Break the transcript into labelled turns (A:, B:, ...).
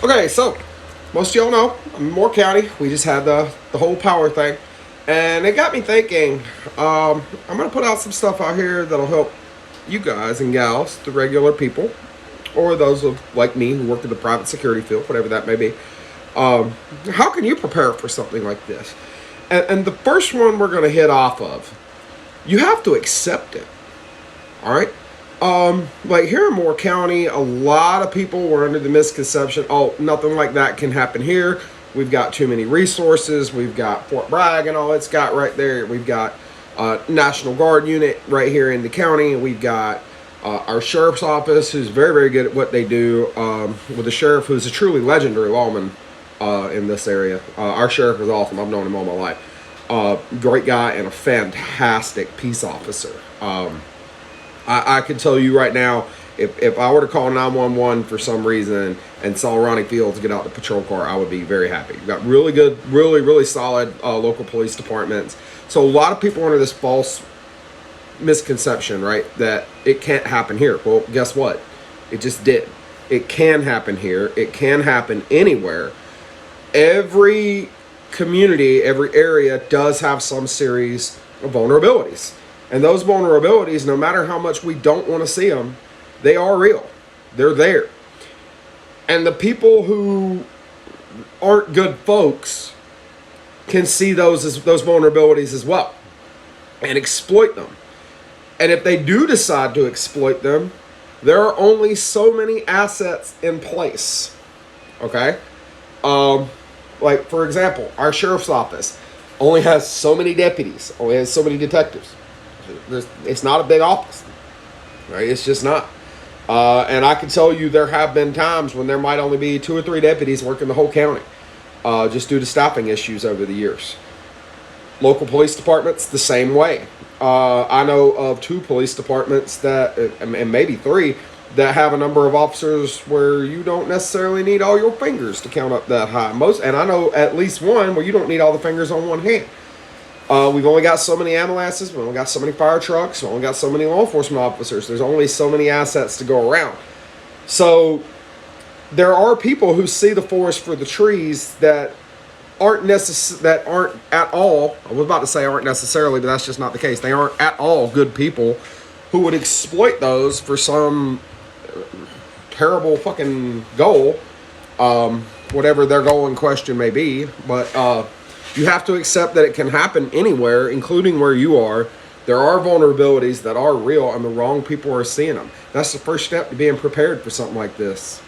A: Okay, so most of y'all know I'm in Moore County. We just had the whole power thing, and it got me thinking. I'm gonna put out some stuff out here that'll help you guys and gals, the regular people, or those of like me who work in the private security field, whatever that may be. How can you prepare for something like this? And the first one we're gonna hit off of, you have to accept it. All right. Like here in Moore County, a lot of people were under the misconception, oh, nothing like that can happen here. We've got too many resources. We've got Fort Bragg and all it's got right there. We've got National Guard unit right here in the county. We've got our sheriff's office, who's very, very good at what they do. With the sheriff, who's a truly legendary lawman in this area. Our sheriff is awesome. I've known him all my life. Great guy and a fantastic peace officer. I can tell you right now, if I were to call 911 for some reason and saw Ronnie Fields get out the patrol car, I would be very happy. We've got really good, really, really solid local police departments. So a lot of people are under this false misconception, right, that it can't happen here. Well, guess what? It just did. It can happen here. It can happen anywhere. Every community, every area does have some series of vulnerabilities. And those vulnerabilities, no matter how much we don't want to see them, they are real. They're there. And the people who aren't good folks can see those vulnerabilities as well and exploit them. And if they do decide to exploit them, there are only so many assets in place. Okay? Like, for example, our sheriff's office only has so many deputies, only has so many detectives. It's not a big office, right? It's just not. And I can tell you there have been times when there might only be 2 or 3 deputies working the whole county, just due to staffing issues over the years. Local police departments, the same way. I know of 2 police departments that, and maybe 3, that have a number of officers where you don't necessarily need all your fingers to count up that high. And I know at least 1 where you don't need all the fingers on 1 hand. We've only got so many ambulances. We've only got so many fire trucks. We've only got so many law enforcement officers. There's only so many assets to go around. So there are people who see the forest for the trees that aren't at all. I was about to say aren't necessarily, but that's just not the case. They aren't at all good people who would exploit those for some terrible fucking goal, whatever their goal in question may be. But you have to accept that it can happen anywhere, including where you are. There are vulnerabilities that are real, and the wrong people are seeing them. That's the first step to being prepared for something like this.